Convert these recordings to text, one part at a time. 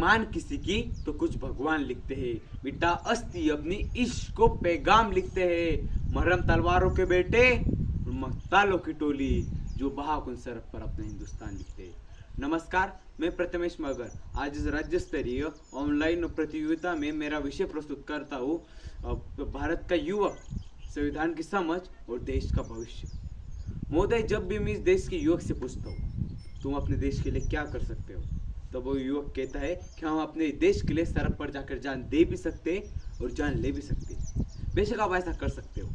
ईमान किसी की तो कुछ भगवान लिखते हैं, मिटा अस्ती अपनी इश्क को पैगाम लिखते हैं। मरहम तलवारों के बेटे और मख्तालों की टोली जो बहाकुन सरहद पर अपना हिंदुस्तान लिखते हैं। नमस्कार, मैं प्रथमेश मगर आज इस राज्य स्तरीय ऑनलाइन प्रतियोगिता में मेरा विषय प्रस्तुत करता हूँ भारत का युवक, संविधान की समझ और देश का भविष्य। महोदय, जब भी मैं इस देश के युवक से पूछता हूँ तुम अपने देश के लिए क्या कर सकते हो, तो वो युवक कहता है कि हम अपने देश के लिए सरहद पर जाकर जान दे भी सकते और जान ले भी सकते। बेशक आप ऐसा कर सकते हो,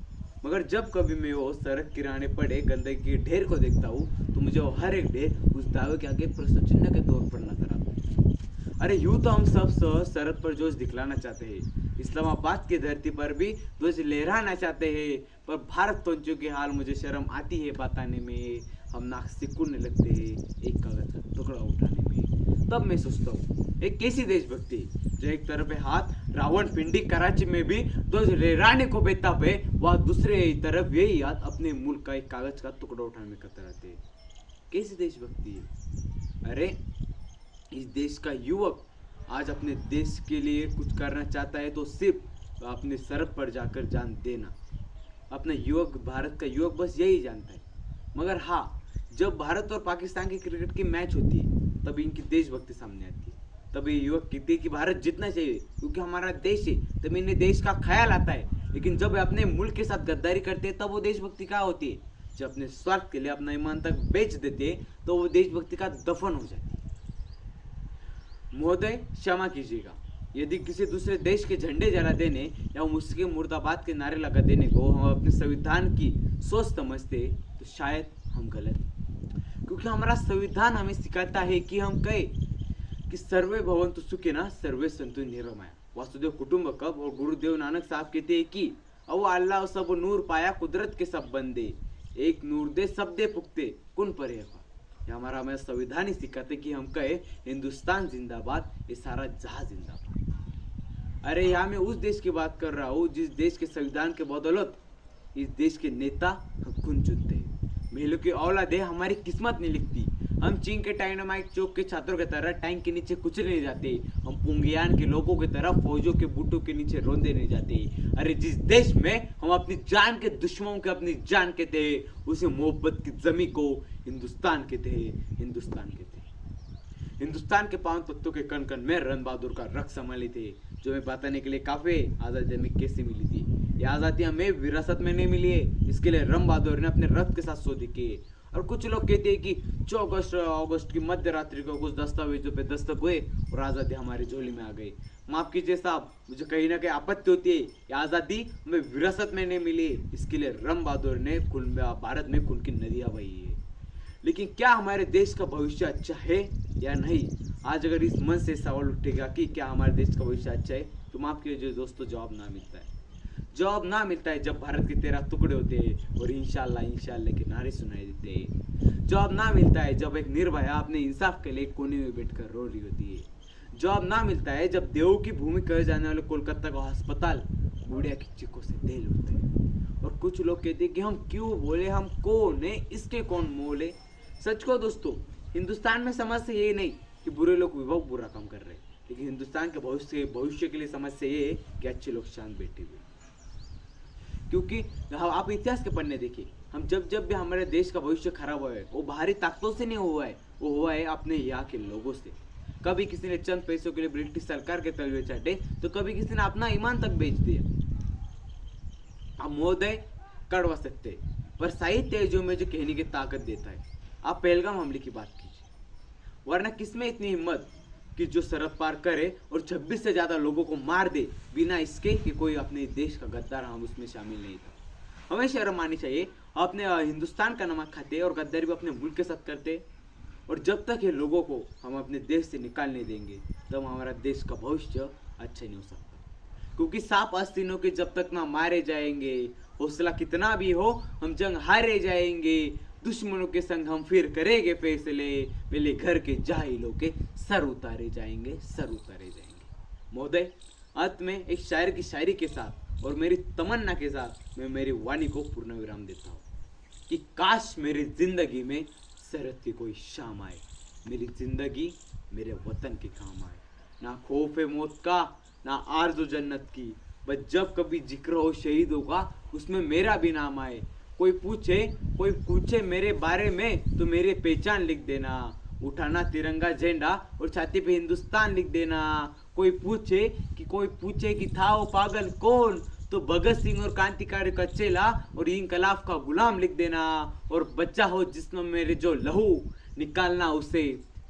मगर जब कभी मैं वो सड़क किराने पड़े गंदगी के ढेर को देखता हूँ तो मुझे वो हर एक ढेर उस दावे के आगे प्रश्न चिन्ह के तौर पर नजर आता है। अरे यूं तो हम सब सरहद पर जोश दिखलाना चाहते हैं, इस्लामाबाद की धरती पर भी ध्वज लहराना चाहते हैं, पर भारत पहुंचों की हाल मुझे शर्म आती है बताने में। हम नाक सिकुड़ने लगते हैं एक कागज का टुकड़ा उठाने में। तब मैं सोचता हूँ एक कैसी देशभक्ति जो एक तरफ है हाथ रावण पिंडी कराची में भी ध्वज लहराने को बेताब है, वह दूसरे तरफ यही याद अपने मुल्क का एक कागज का टुकड़ा उठाने में कतराते हैं। कैसी देशभक्ति है। अरे इस देश का युवक आज अपने देश के लिए कुछ करना चाहता है तो सिर्फ अपने सरहद पर जाकर जान देना। अपना युवक, भारत का युवक बस यही जानता है। मगर हाँ, जब भारत और पाकिस्तान की क्रिकेट की मैच होती है तब इनकी देशभक्ति सामने आती है। तब ये युवक कहते हैं कि भारत जीतना चाहिए क्योंकि हमारा देश है, तब इन्हें देश का ख्याल आता है। लेकिन जब अपने मुल्क के साथ गद्दारी करते हैं तब वो देशभक्ति क्या होती है। जब अपने स्वार्थ के लिए अपना ईमान तक बेच देते हैं तो वो देशभक्ति का दफन हो जाती है। महोदय, क्षमा कीजिएगा, यदि किसी दूसरे देश के झंडे जला देने या उसके मुर्दाबाद के नारे लगा देने को हम अपने संविधान की सोच समझते तो शायद हम गलत हैं। क्योंकि हमारा संविधान हमें सिखाता है कि हम कहे कि सर्वे भवन्तु सुखिनः सर्वे सन्तु निरामया, वासुदेव कुटुंबकम। और गुरुदेव नानक साहब कहते हैं कि अव अल्लाह सब नूर पाया कुदरत के सब बंदे, एक नूर दे सब दे पुख्ते कुन परे। हमारा हमें संविधान ही सिखाते कि हम कहे हिंदुस्तान जिंदाबाद, ये सारा जहां जिंदाबाद। अरे यहाँ मैं उस देश की बात कर रहा हूँ जिस देश के संविधान के बदौलत इस देश के नेता हम खुद चुनते हैं। महलों की औलादे हमारी किस्मत नहीं लिखती। हम चीन के डायनामाइट चौक के छात्रों की तरह टैंक के नीचे कुछ नहीं जाते। हम पुंगियान के लोगों की तरह फौजों के बूटों के नीचे रोंदे नहीं जाते। अरे जिस देश में हम अपनी जान के दुश्मनों के अपनी जान कहते हैं, उसे मोहब्बत की जमी को हिंदुस्तान कहते हैं, हिंदुस्तान कहते हैं। हिंदुस्तान के पावन पत्तों के कण कण में रन बहादुर का रक्त संभाली थे, जो हमें बताने के लिए काफी आजादी हमें कैसे मिली थी। ये आजादी हमें विरासत में नहीं मिली है, इसके लिए रन बहादुर ने अपने रक्त के साथ शोध किए। और कुछ लोग कहते हैं कि 4 अगस्त की मध्य रात्रि को कुछ दस्तावेजों पे दस्तक हुए और आज़ादी हमारी झोली में आ गई। माफ कीजिए साहब, मुझे कहीं ना कहीं आपत्ति होती है, ये आज़ादी हमें विरासत में नहीं मिली, इसके लिए रन बहादुर ने भारत में खून की नदियाँ बही है। लेकिन क्या हमारे देश का भविष्य अच्छा है या नहीं? आज अगर इस मन से सवाल उठेगा कि क्या हमारे देश का भविष्य अच्छा है, तो माफ कीजिए दोस्तों, जवाब ना मिलता है। जवाब ना मिलता है जब भारत के 13 टुकड़े होते हैं और इंशाल्लाह इंशाल्लाह के नारे सुनाई देते हैं। जवाब ना मिलता है जब एक निर्भया अपने इंसाफ के लिए कोने में बैठकर रो रही होती है। जवाब ना मिलता है जब देवों की भूमि कहे जाने वाले कोलकाता का अस्पताल बुढ़िया की चिक्कों से तेल उठते हैं। और कुछ लोग कहते हैं कि हम क्यों बोले, हम कौन है, इसके कौन मोले। सच को दोस्तों, हिंदुस्तान में समस्या ये नहीं कि बुरे लोग विभव बुरा काम कर रहे हैं, लेकिन हिंदुस्तान के भविष्य के लिए समस्या ये है कि अच्छे लोग शांत बैठे हुए। क्योंकि आप इतिहास के पन्ने देखिए, हम जब भी हमारे देश का भविष्य खराब हुआ है वो बाहरी ताकतों से नहीं हुआ है, वो हुआ है अपने यहाँ के लोगों से। कभी किसी ने चंद पैसों के लिए ब्रिटिश सरकार के तलवे चाटे, तो कभी किसी ने अपना ईमान तक बेच दिया। अब महोदय, कड़वा सकते पर साहित्य जो में जो कहने की ताकत देता है। आप पहलगाम हमले की बात कीजिए, वरना किसमें इतनी हिम्मत कि जो सरहद पार करे और 26 से ज्यादा लोगों को मार दे बिना इसके कि कोई अपने देश का गद्दार हम उसमें शामिल नहीं था। हमें शर्म आनी चाहिए, अपने हिंदुस्तान का नमक खाते और गद्दारी भी अपने मुल्क के साथ करते। और जब तक ये लोगों को हम अपने देश से निकालने देंगे तब हमारा देश का भविष्य अच्छा नहीं हो सकता। क्योंकि सांप आस्तीनों के जब तक ना मारे जाएंगे, हौसला कितना भी हो, हम जंग हारे जाएंगे। दुश्मनों के संग हम फिर करेंगे फैसले, पहले घर के जाहिलों के सर उतारे जाएंगे, सर उतारे जाएंगे। महोदय, अंत में एक शायर की शायरी के साथ और मेरी तमन्ना के साथ मैं मेरी वाणी को पूर्ण विराम देता हूँ कि काश मेरी जिंदगी में सरहद की कोई शाम आए, मेरी जिंदगी मेरे वतन के काम आए। ना खौफ है मौत का, ना आरज़ू जन्नत की, बस जब कभी जिक्र हो शहीदों का उसमें मेरा भी नाम आए। कोई पूछे मेरे बारे में तो मेरे पहचान लिख देना, उठाना तिरंगा झंडा और छाती पे हिंदुस्तान लिख देना। कोई पूछे कि था वो पागल कौन, तो भगत सिंह और क्रांतिकारी का चेला और इनकलाब का गुलाम लिख देना। और बच्चा हो जिसमें मेरे जो लहू, निकालना उसे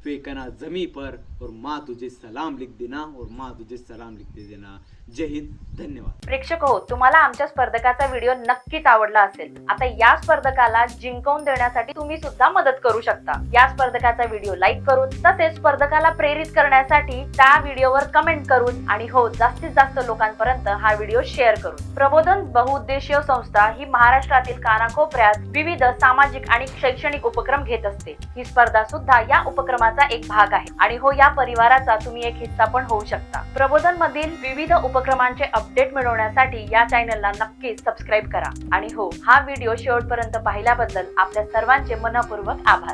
फेंकना जमी पर, और माँ तुझे सलाम लिख देना, और माँ तुझे सलाम लिख दे देना। जय हिंद, धन्यवाद। प्रेक्षक हो, तुम्हाला आमच्या स्पर्धकाचा व्हिडिओ नक्कीच आवडला असेल। आता या स्पर्धकाला जिंकवून देण्यासाठी तुम्ही सुद्धा मदत करू शकता। या स्पर्धकाचा व्हिडिओ लाईक करून, तसेच स्पर्धकाला प्रेरित करण्यासाठी त्या व्हिडिओवर कमेंट करून, आणि हो, जास्तीत जास्त लोकांपर्यंत हा व्हिडिओ शेअर करून। प्रबोधन बहुउद्देशीय संस्था ही महाराष्ट्रातील कानाकोपऱ्यात विविध सामाजिक आणि शैक्षणिक उपक्रम घेत असते। ही स्पर्धा सुद्धा या उपक्रमाचा एक भाग आहे, आणि हो, या परिवाराचा तुम्ही एक हिस्सा पण होऊ शकता। प्रबोधन मधील विविध उपक्रमांचे अपडेट मिळवण्यासाठी या चॅनलला नक्कीच सबस्क्राईब करा। आणि हो, हा व्हिडिओ शेवटपर्यंत पाहिल्याबद्दल आपल्या सर्वांचे मनपूर्वक आभार।